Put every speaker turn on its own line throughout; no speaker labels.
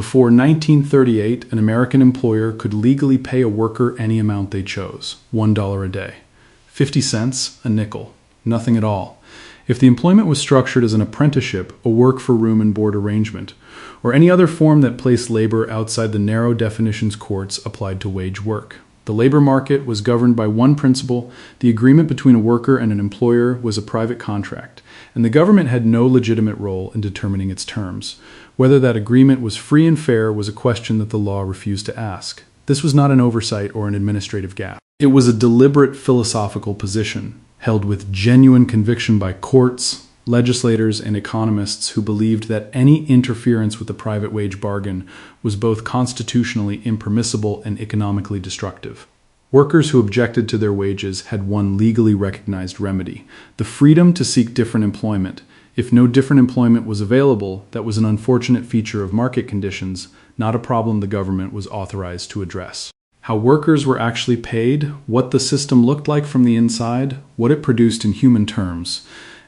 Before 1938, an American employer could legally pay a worker any amount they chose, $1 a day. 50 cents, a nickel, nothing at all. If the employment was structured as an apprenticeship, a work for room and board arrangement, or any other form that placed labor outside the narrow definitions courts applied to wage work. The labor market was governed by one principle: the agreement between a worker and an employer was a private contract, and the government had no legitimate role in determining its terms. Whether that agreement was free and fair was a question that the law refused to ask. This was not an oversight or an administrative gap. It was a deliberate philosophical position, held with genuine conviction by courts, legislators, and economists who believed that any interference with the private wage bargain was both constitutionally impermissible and economically destructive. Workers who objected to their wages had one legally recognized remedy: the freedom to seek different employment. If no different employment was available, that was an unfortunate feature of market conditions, not a problem the government was authorized to address. How workers were actually paid, what the system looked like from the inside, what it produced in human terms,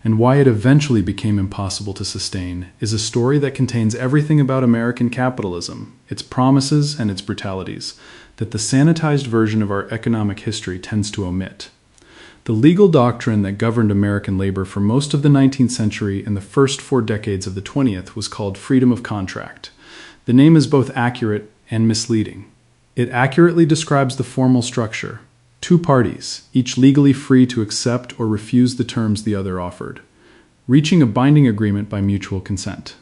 and why it eventually became impossible to sustain, is a story that contains everything about American capitalism, its promises and its brutalities, that the sanitized version of our economic history tends to omit. The legal doctrine that governed American labor for most of the 19th century and the first 4 decades of the 20th was called freedom of contract. The name is both accurate and misleading. It accurately describes the formal structure: 2 parties, each legally free to accept or refuse the terms the other offered, reaching a binding agreement by mutual consent.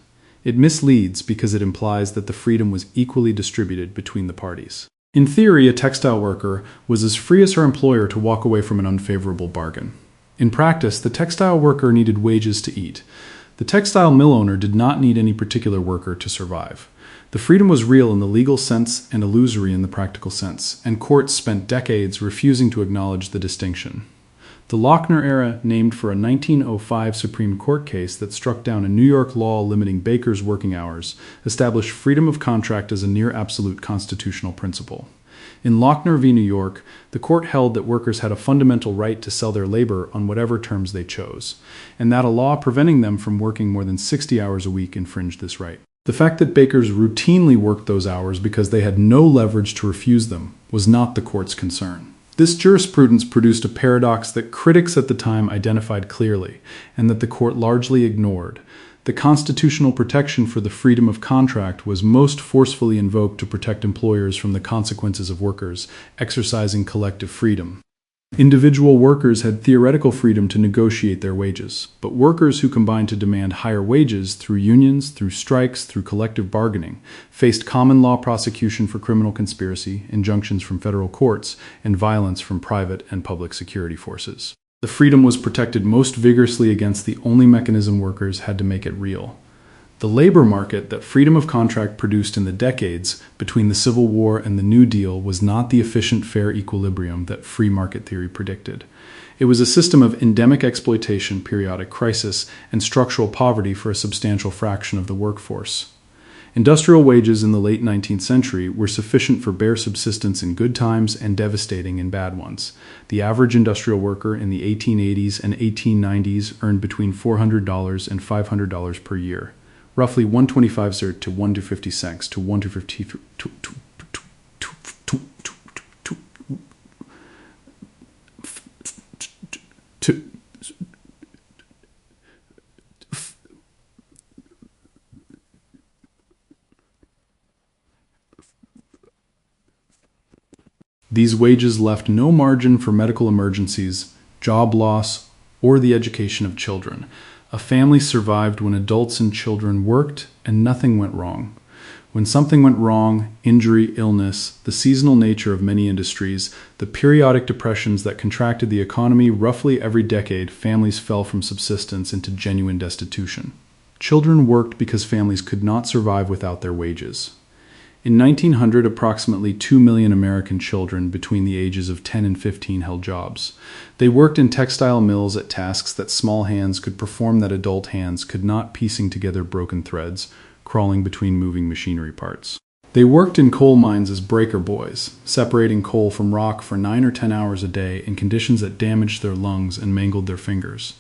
It misleads because it implies that the freedom was equally distributed between the parties. In theory, a textile worker was as free as her employer to walk away from an unfavorable bargain. In practice, the textile worker needed wages to eat. The textile mill owner did not need any particular worker to survive. The freedom was real in the legal sense and illusory in the practical sense, and courts spent decades refusing to acknowledge the distinction. The Lochner era, named for a 1905 Supreme Court case that struck down a New York law limiting bakers' working hours, established freedom of contract as a near-absolute constitutional principle. In Lochner v. New York, the court held that workers had a fundamental right to sell their labor on whatever terms they chose, and that a law preventing them from working more than 60 hours a week infringed this right. The fact that bakers routinely worked those hours because they had no leverage to refuse them was not the court's concern. This jurisprudence produced a paradox that critics at the time identified clearly, and that the court largely ignored. The constitutional protection for the freedom of contract was most forcefully invoked to protect employers from the consequences of workers exercising collective freedom. Individual workers had theoretical freedom to negotiate their wages, but workers who combined to demand higher wages through unions, through strikes, through collective bargaining, faced common law prosecution for criminal conspiracy, injunctions from federal courts, and violence from private and public security forces. The freedom was protected most vigorously against the only mechanism workers had to make it real: the labor market that freedom of contract produced in the decades between the Civil War and the New Deal was not the efficient, fair equilibrium that free market theory predicted. It was a system of endemic exploitation, periodic crisis, and structural poverty for a substantial fraction of the workforce. Industrial wages in the late 19th century were sufficient for bare subsistence in good times and devastating in bad ones. The average industrial worker in the 1880s and 1890s earned between $400 and $500 per year, roughly 125 zert to 1 to 50 cents to 1 to 50 These wages left no margin for medical emergencies, job loss, or the education of children. A family survived when adults and children worked and nothing went wrong. When something went wrong, injury, illness, the seasonal nature of many industries, the periodic depressions that contracted the economy roughly every decade, families fell from subsistence into genuine destitution. Children worked because families could not survive without their wages. In 1900, approximately 2 million American children between the ages of 10 and 15 held jobs. They worked in textile mills at tasks that small hands could perform that adult hands could not, piecing together broken threads, crawling between moving machinery parts. They worked in coal mines as breaker boys, separating coal from rock for 9 or 10 hours a day in conditions that damaged their lungs and mangled their fingers.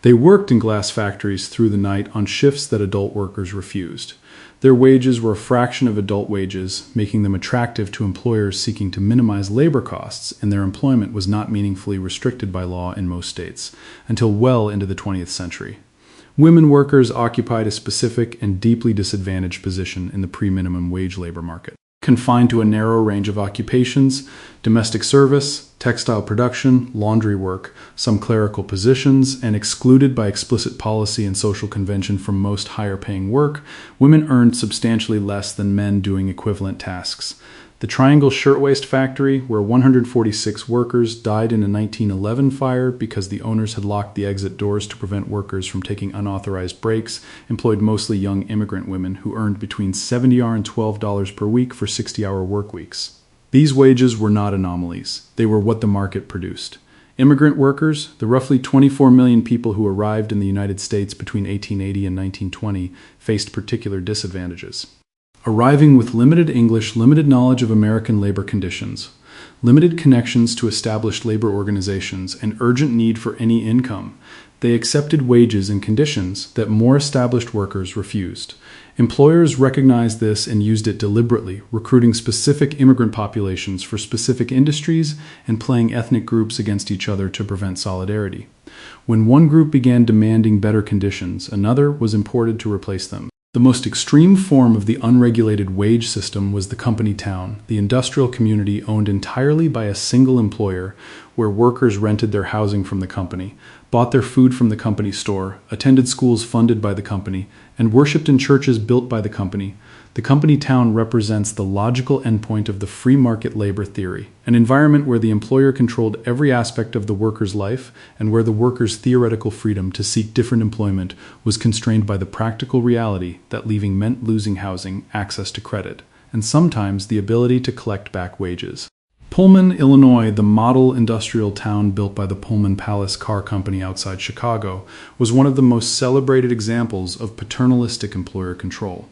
They worked in glass factories through the night on shifts that adult workers refused. Their wages were a fraction of adult wages, making them attractive to employers seeking to minimize labor costs, and their employment was not meaningfully restricted by law in most states until well into the 20th century. Women workers occupied a specific and deeply disadvantaged position in the pre-minimum wage labor market. Confined to a narrow range of occupations, domestic service, textile production, laundry work, some clerical positions, and excluded by explicit policy and social convention from most higher-paying work, women earned substantially less than men doing equivalent tasks. The Triangle Shirtwaist Factory, where 146 workers died in a 1911 fire because the owners had locked the exit doors to prevent workers from taking unauthorized breaks, employed mostly young immigrant women who earned between $70 and $12 per week for 60-hour work weeks. These wages were not anomalies. They were what the market produced. Immigrant workers, the roughly 24 million people who arrived in the United States between 1880 and 1920, faced particular disadvantages. Arriving with limited English, limited knowledge of American labor conditions, limited connections to established labor organizations, and urgent need for any income, they accepted wages and conditions that more established workers refused. Employers recognized this and used it deliberately, recruiting specific immigrant populations for specific industries and playing ethnic groups against each other to prevent solidarity. When one group began demanding better conditions, another was imported to replace them. The most extreme form of the unregulated wage system was the company town, the industrial community owned entirely by a single employer, where workers rented their housing from the company, bought their food from the company store, attended schools funded by the company, and worshipped in churches built by the company. The company town represents the logical endpoint of the free market labor theory, an environment where the employer controlled every aspect of the worker's life and where the worker's theoretical freedom to seek different employment was constrained by the practical reality that leaving meant losing housing, access to credit, and sometimes the ability to collect back wages. Pullman, Illinois, the model industrial town built by the Pullman Palace Car Company outside Chicago, was one of the most celebrated examples of paternalistic employer control.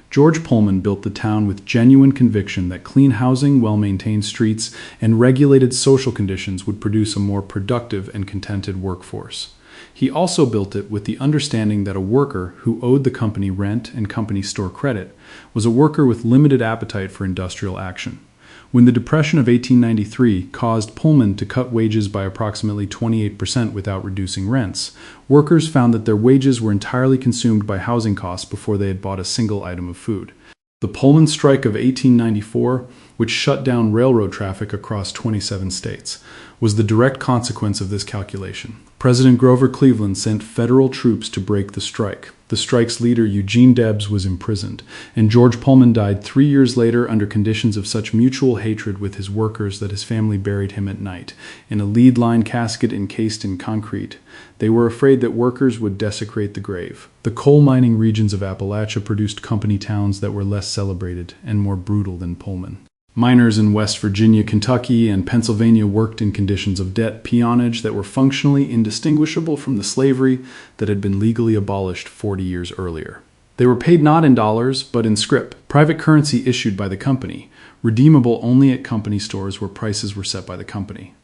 George Pullman built the town with genuine conviction that clean housing, well-maintained streets, and regulated social conditions would produce a more productive and contented workforce. He also built it with the understanding that a worker who owed the company rent and company store credit was a worker with limited appetite for industrial action. When the Depression of 1893 caused Pullman to cut wages by approximately 28% without reducing rents, workers found that their wages were entirely consumed by housing costs before they had bought a single item of food. The Pullman strike of 1894, which shut down railroad traffic across 27 states, was the direct consequence of this calculation. President Grover Cleveland sent federal troops to break the strike. The strike's leader, Eugene Debs, was imprisoned, and George Pullman died 3 years later under conditions of such mutual hatred with his workers that his family buried him at night, in a lead-line casket encased in concrete. They were afraid that workers would desecrate the grave. The coal mining regions of Appalachia produced company towns that were less celebrated and more brutal than Pullman. Miners in West Virginia, Kentucky, and Pennsylvania worked in conditions of debt peonage that were functionally indistinguishable from the slavery that had been legally abolished 40 years earlier. They were paid not in dollars, but in scrip, private currency issued by the company, redeemable only at company stores where prices were set by the company.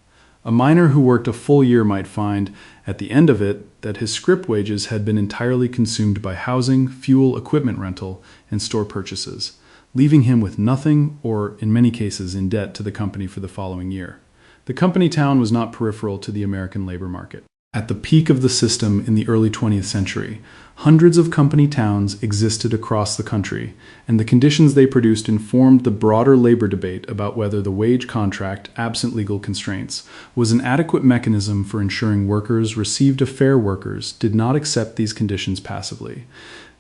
A miner who worked a full year might find, at the end of it, that his scrip wages had been entirely consumed by housing, fuel, equipment rental, and store purchases, leaving him with nothing or, in many cases, in debt to the company for the following year. The company town was not peripheral to the American labor market. At the peak of the system in the early 20th century, hundreds of company towns existed across the country, and the conditions they produced informed the broader labor debate about whether the wage contract, absent legal constraints, was an adequate mechanism for ensuring workers received a fair workers did not accept these conditions passively.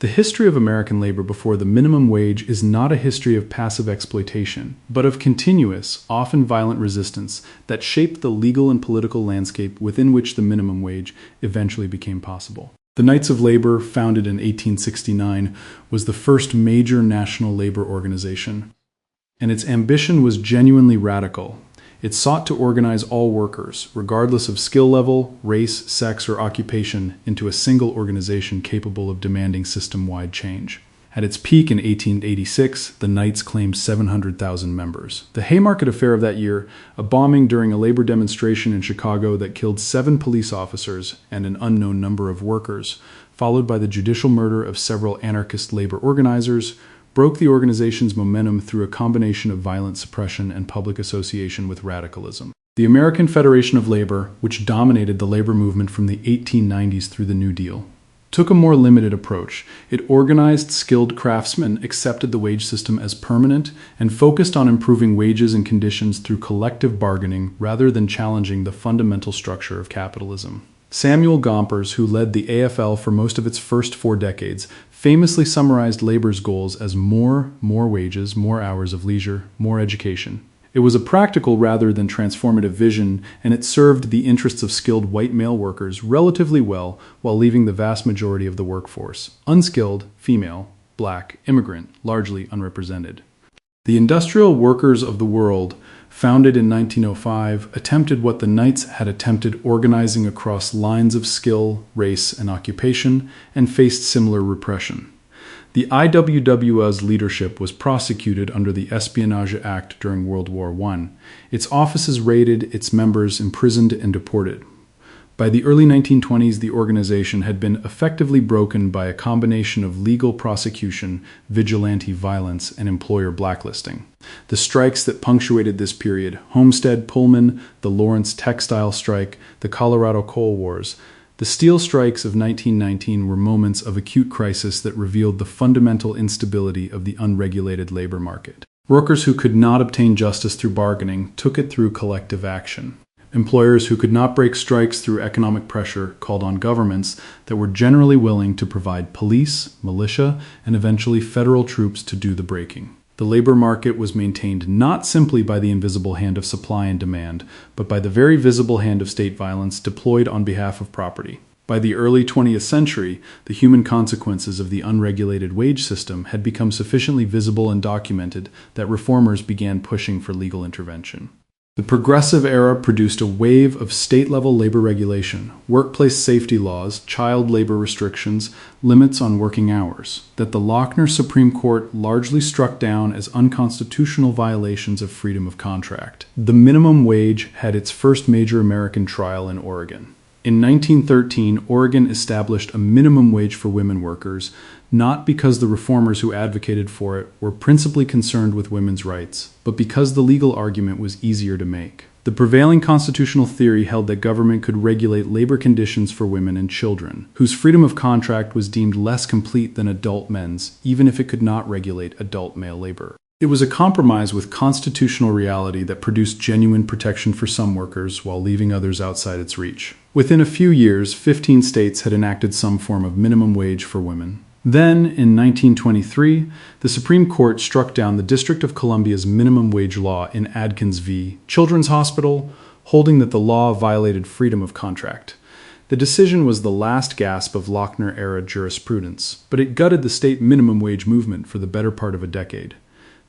The history of American labor before the minimum wage is not a history of passive exploitation, but of continuous, often violent resistance that shaped the legal and political landscape within which the minimum wage eventually became possible. The Knights of Labor, founded in 1869, was the first major national labor organization, and its ambition was genuinely radical. It sought to organize all workers, regardless of skill level, race, sex, or occupation, into a single organization capable of demanding system-wide change. At its peak in 1886, the Knights claimed 700,000 members. The Haymarket affair of that year, a bombing during a labor demonstration in Chicago that killed 7 police officers and an unknown number of workers, followed by the judicial murder of several anarchist labor organizers, broke the organization's momentum through a combination of violent suppression and public association with radicalism. The American Federation of Labor, which dominated the labor movement from the 1890s through the New Deal, took a more limited approach. It organized skilled craftsmen, accepted the wage system as permanent, and focused on improving wages and conditions through collective bargaining rather than challenging the fundamental structure of capitalism. Samuel Gompers, who led the AFL for most of its first 4 decades, famously summarized labor's goals as more wages, more hours of leisure, more education. It was a practical rather than transformative vision, and it served the interests of skilled white male workers relatively well while leaving the vast majority of the workforce, unskilled, female, black, immigrant, largely unrepresented. The Industrial Workers of the World, founded in 1905, attempted what the Knights had attempted, organizing across lines of skill, race, and occupation, and faced similar repression. The IWW's leadership was prosecuted under the Espionage Act during World War I. Its offices raided, its members imprisoned and deported. By the early 1920s, the organization had been effectively broken by a combination of legal prosecution, vigilante violence, and employer blacklisting. The strikes that punctuated this period, Homestead Pullman, the Lawrence Textile Strike, the Colorado Coal Wars, the steel strikes of 1919 were moments of acute crisis that revealed the fundamental instability of the unregulated labor market. Workers who could not obtain justice through bargaining took it through collective action. Employers who could not break strikes through economic pressure called on governments that were generally willing to provide police, militia, and eventually federal troops to do the breaking. The labor market was maintained not simply by the invisible hand of supply and demand, but by the very visible hand of state violence deployed on behalf of property. By the early 20th century, the human consequences of the unregulated wage system had become sufficiently visible and documented that reformers began pushing for legal intervention. The Progressive Era produced a wave of state-level labor regulation, workplace safety laws, child labor restrictions, limits on working hours, that the Lochner Supreme Court largely struck down as unconstitutional violations of freedom of contract. The minimum wage had its first major American trial in Oregon. In 1913, Oregon established a minimum wage for women workers, not because the reformers who advocated for it were principally concerned with women's rights, but because the legal argument was easier to make. The prevailing constitutional theory held that government could regulate labor conditions for women and children, whose freedom of contract was deemed less complete than adult men's, even if it could not regulate adult male labor. It was a compromise with constitutional reality that produced genuine protection for some workers while leaving others outside its reach. Within a few years, 15 states had enacted some form of minimum wage for women. Then, in 1923, the Supreme Court struck down the District of Columbia's minimum wage law in Adkins v. Children's Hospital, holding that the law violated freedom of contract. The decision was the last gasp of Lochner-era jurisprudence, but it gutted the state minimum wage movement for the better part of a decade.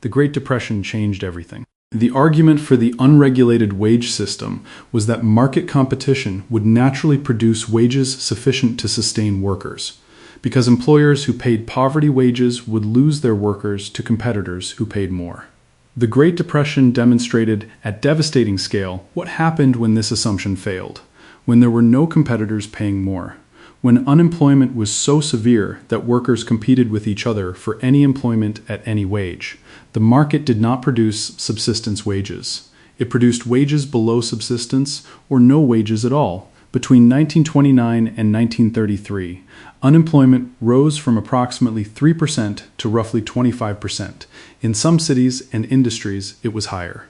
The Great Depression changed everything. The argument for the unregulated wage system was that market competition would naturally produce wages sufficient to sustain workers, because employers who paid poverty wages would lose their workers to competitors who paid more. The Great Depression demonstrated at devastating scale what happened when this assumption failed, when there were no competitors paying more, when unemployment was so severe that workers competed with each other for any employment at any wage. The market did not produce subsistence wages. It produced wages below subsistence or no wages at all. Between 1929 and 1933, unemployment rose from approximately 3% to roughly 25%. In some cities and industries, it was higher.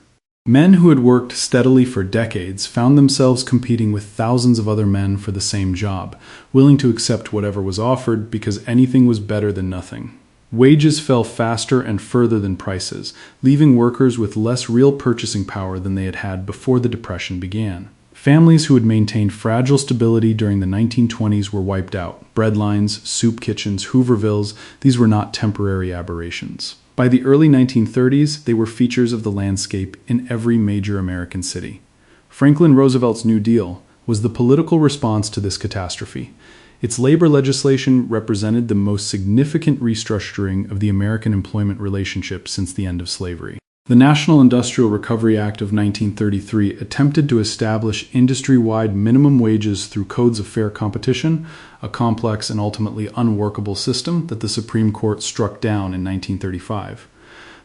Men who had worked steadily for decades found themselves competing with thousands of other men for the same job, willing to accept whatever was offered because anything was better than nothing. Wages fell faster and further than prices, leaving workers with less real purchasing power than they had had before the Depression began. Families who had maintained fragile stability during the 1920s were wiped out. Breadlines, soup kitchens, Hoovervilles, these were not temporary aberrations. By the early 1930s, they were features of the landscape in every major American city. Franklin Roosevelt's New Deal was the political response to this catastrophe. Its labor legislation represented the most significant restructuring of the American employment relationship since the end of slavery. The National Industrial Recovery Act of 1933 attempted to establish industry-wide minimum wages through codes of fair competition, a complex and ultimately unworkable system that the Supreme Court struck down in 1935.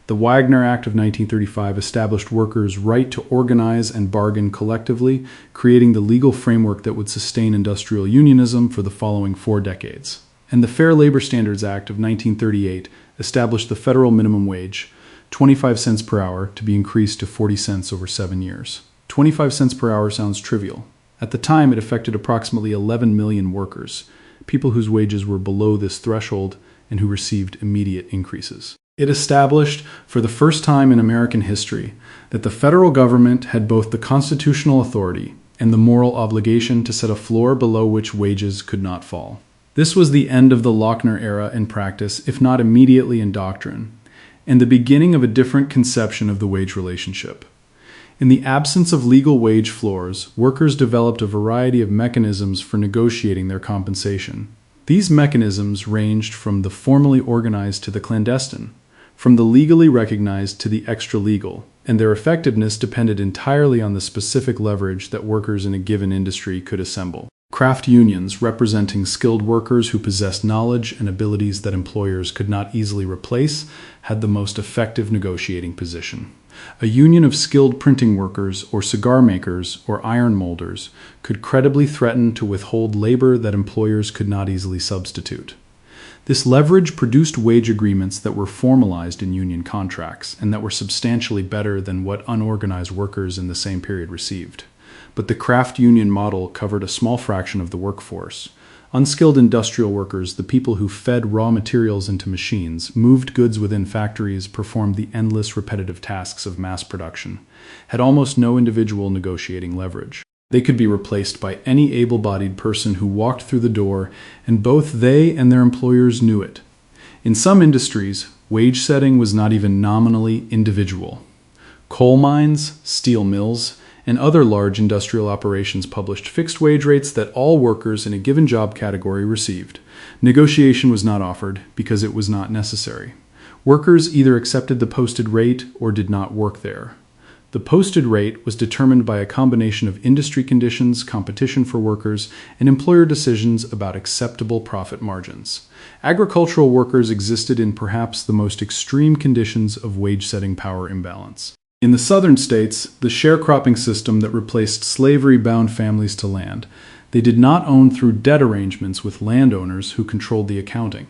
The Wagner Act of 1935 established workers' right to organize and bargain collectively, creating the legal framework that would sustain industrial unionism for the following 4 decades. And the Fair Labor Standards Act of 1938 established the federal minimum wage, 25 cents per hour, to be increased to 40 cents over 7 years. 25 cents per hour sounds trivial. At the time, it affected approximately 11 million workers, people whose wages were below this threshold and who received immediate increases. It established, for the first time in American history, that the federal government had both the constitutional authority and the moral obligation to set a floor below which wages could not fall. This was the end of the Lochner era in practice, if not immediately in doctrine, and the beginning of a different conception of the wage relationship. In the absence of legal wage floors, workers developed a variety of mechanisms for negotiating their compensation. These mechanisms ranged from the formally organized to the clandestine, from the legally recognized to the extra-legal, and their effectiveness depended entirely on the specific leverage that workers in a given industry could assemble. Craft unions, representing skilled workers who possessed knowledge and abilities that employers could not easily replace, had the most effective negotiating position. A union of skilled printing workers or cigar makers or iron molders could credibly threaten to withhold labor that employers could not easily substitute. This leverage produced wage agreements that were formalized in union contracts and that were substantially better than what unorganized workers in the same period received. But the craft union model covered a small fraction of the workforce. Unskilled industrial workers, the people who fed raw materials into machines, moved goods within factories, performed the endless repetitive tasks of mass production, had almost no individual negotiating leverage. They could be replaced by any able-bodied person who walked through the door, and both they and their employers knew it. In some industries, wage setting was not even nominally individual. Coal mines, steel mills, and other large industrial operations published fixed wage rates that all workers in a given job category received. Negotiation was not offered because it was not necessary. Workers either accepted the posted rate or did not work there. The posted rate was determined by a combination of industry conditions, competition for workers, and employer decisions about acceptable profit margins. Agricultural workers existed in perhaps the most extreme conditions of wage-setting power imbalance. In the southern states, the sharecropping system that replaced slavery-bound families to land, they did not own through debt arrangements with landowners who controlled the accounting.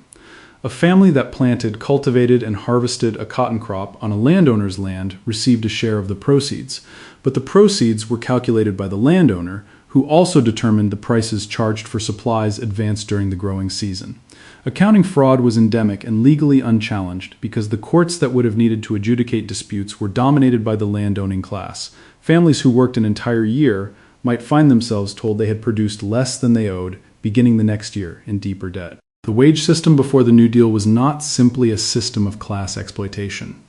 A family that planted, cultivated, and harvested a cotton crop on a landowner's land received a share of the proceeds, but the proceeds were calculated by the landowner, who also determined the prices charged for supplies advanced during the growing season. Accounting fraud was endemic and legally unchallenged because the courts that would have needed to adjudicate disputes were dominated by the landowning class. Families who worked an entire year might find themselves told they had produced less than they owed, beginning the next year in deeper debt. The wage system before the New Deal was not simply a system of class exploitation.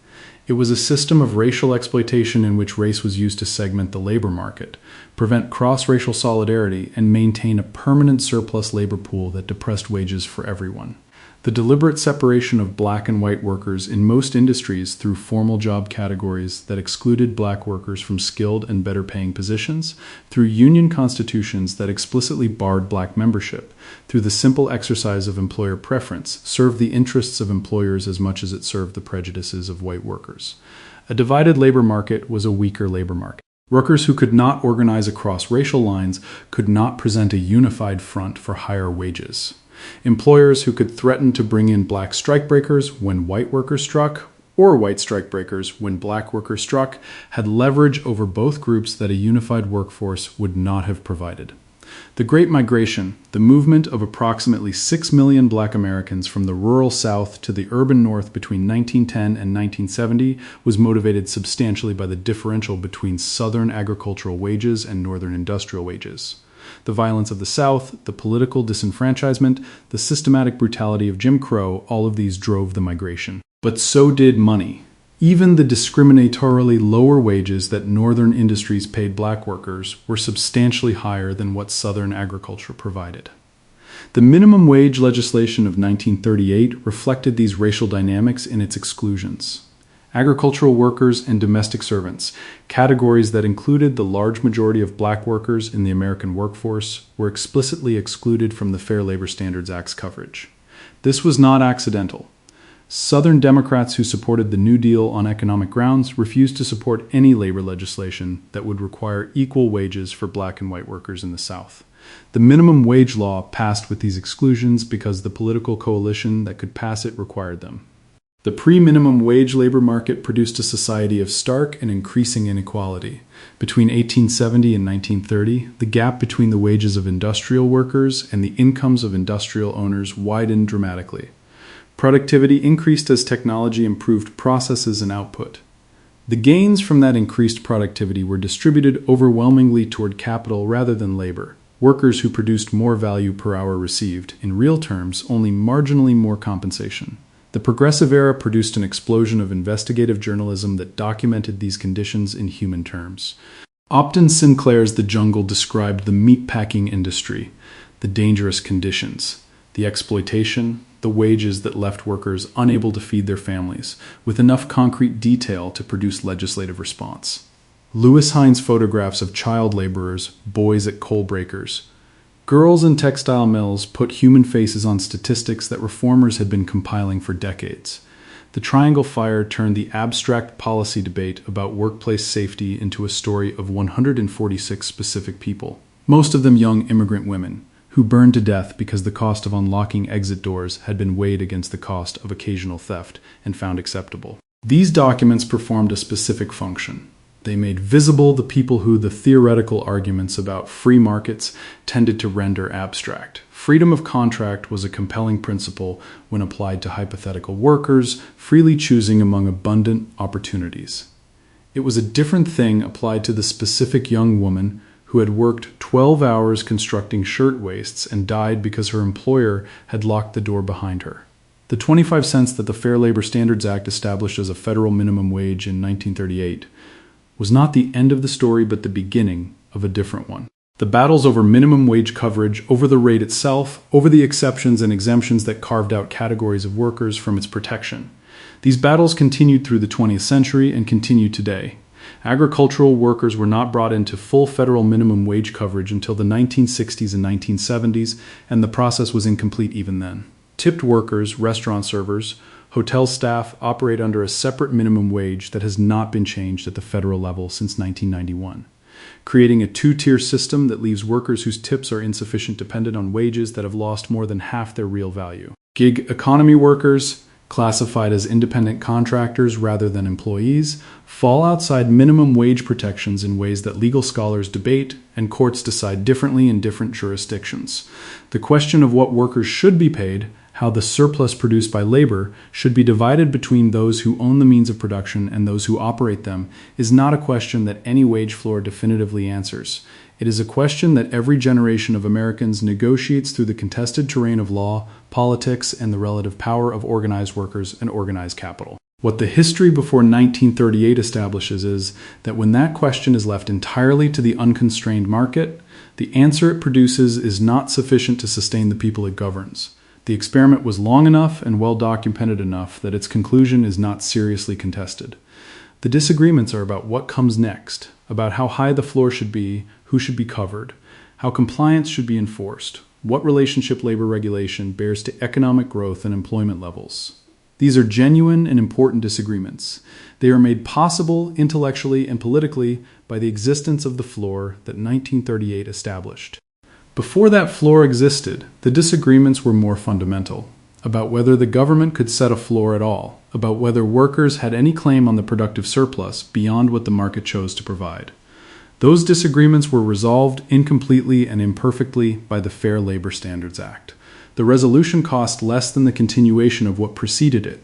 It was a system of racial exploitation in which race was used to segment the labor market, prevent cross-racial solidarity, and maintain a permanent surplus labor pool that depressed wages for everyone. The deliberate separation of black and white workers in most industries through formal job categories that excluded black workers from skilled and better-paying positions, through union constitutions that explicitly barred black membership, through the simple exercise of employer preference, served the interests of employers as much as it served the prejudices of white workers. A divided labor market was a weaker labor market. Workers who could not organize across racial lines could not present a unified front for higher wages. Employers who could threaten to bring in black strikebreakers when white workers struck, or white strikebreakers when black workers struck, had leverage over both groups that a unified workforce would not have provided. The Great Migration, the movement of approximately 6 million black Americans from the rural South to the urban North between 1910 and 1970, was motivated substantially by the differential between Southern agricultural wages and Northern industrial wages. The violence of the South, the political disenfranchisement, the systematic brutality of Jim Crow, all of these drove the migration. But so did money. Even the discriminatorily lower wages that Northern industries paid black workers were substantially higher than what Southern agriculture provided. The minimum wage legislation of 1938 reflected these racial dynamics in its exclusions. Agricultural workers and domestic servants, categories that included the large majority of black workers in the American workforce, were explicitly excluded from the Fair Labor Standards Act's coverage. This was not accidental. Southern Democrats who supported the New Deal on economic grounds refused to support any labor legislation that would require equal wages for black and white workers in the South. The minimum wage law passed with these exclusions because the political coalition that could pass it required them. The pre-minimum wage labor market produced a society of stark and increasing inequality. Between 1870 and 1930, the gap between the wages of industrial workers and the incomes of industrial owners widened dramatically. Productivity increased as technology improved processes and output. The gains from that increased productivity were distributed overwhelmingly toward capital rather than labor. Workers who produced more value per hour received, in real terms, only marginally more compensation. The Progressive Era produced an explosion of investigative journalism that documented these conditions in human terms. Upton Sinclair's The Jungle described the meatpacking industry, the dangerous conditions, the exploitation, the wages that left workers unable to feed their families, with enough concrete detail to produce legislative response. Lewis Hines' photographs of child laborers, boys at coal breakers. Girls in textile mills put human faces on statistics that reformers had been compiling for decades. The Triangle Fire turned the abstract policy debate about workplace safety into a story of 146 specific people, most of them young immigrant women, who burned to death because the cost of unlocking exit doors had been weighed against the cost of occasional theft and found acceptable. These documents performed a specific function. They made visible the people who the theoretical arguments about free markets tended to render abstract. Freedom of contract was a compelling principle when applied to hypothetical workers, freely choosing among abundant opportunities. It was a different thing applied to the specific young woman who had worked 12 hours constructing shirtwaists and died because her employer had locked the door behind her. The 25 cents that the Fair Labor Standards Act established as a federal minimum wage in 1938 was not the end of the story but the beginning of a different one. The battles over minimum wage coverage, over the rate itself, over the exceptions and exemptions that carved out categories of workers from its protection. These battles continued through the 20th century and continue today. Agricultural workers were not brought into full federal minimum wage coverage until the 1960s and 1970s, and the process was incomplete even then. Tipped workers, restaurant servers, hotel staff operate under a separate minimum wage that has not been changed at the federal level since 1991, creating a two-tier system that leaves workers whose tips are insufficient dependent on wages that have lost more than half their real value. Gig economy workers, classified as independent contractors rather than employees, fall outside minimum wage protections in ways that legal scholars debate and courts decide differently in different jurisdictions. The question of what workers should be paid, how the surplus produced by labor should be divided between those who own the means of production and those who operate them, is not a question that any wage floor definitively answers. It is a question that every generation of Americans negotiates through the contested terrain of law, politics, and the relative power of organized workers and organized capital. What the history before 1938 establishes is that when that question is left entirely to the unconstrained market, the answer it produces is not sufficient to sustain the people it governs. The experiment was long enough and well documented enough that its conclusion is not seriously contested. The disagreements are about what comes next, about how high the floor should be, who should be covered, how compliance should be enforced, what relationship labor regulation bears to economic growth and employment levels. These are genuine and important disagreements. They are made possible intellectually and politically by the existence of the floor that 1938 established. Before that floor existed, the disagreements were more fundamental, about whether the government could set a floor at all, about whether workers had any claim on the productive surplus beyond what the market chose to provide. Those disagreements were resolved incompletely and imperfectly by the Fair Labor Standards Act. The resolution cost less than the continuation of what preceded it.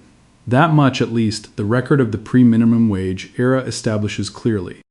That much, at least, the record of the pre-minimum wage era establishes clearly.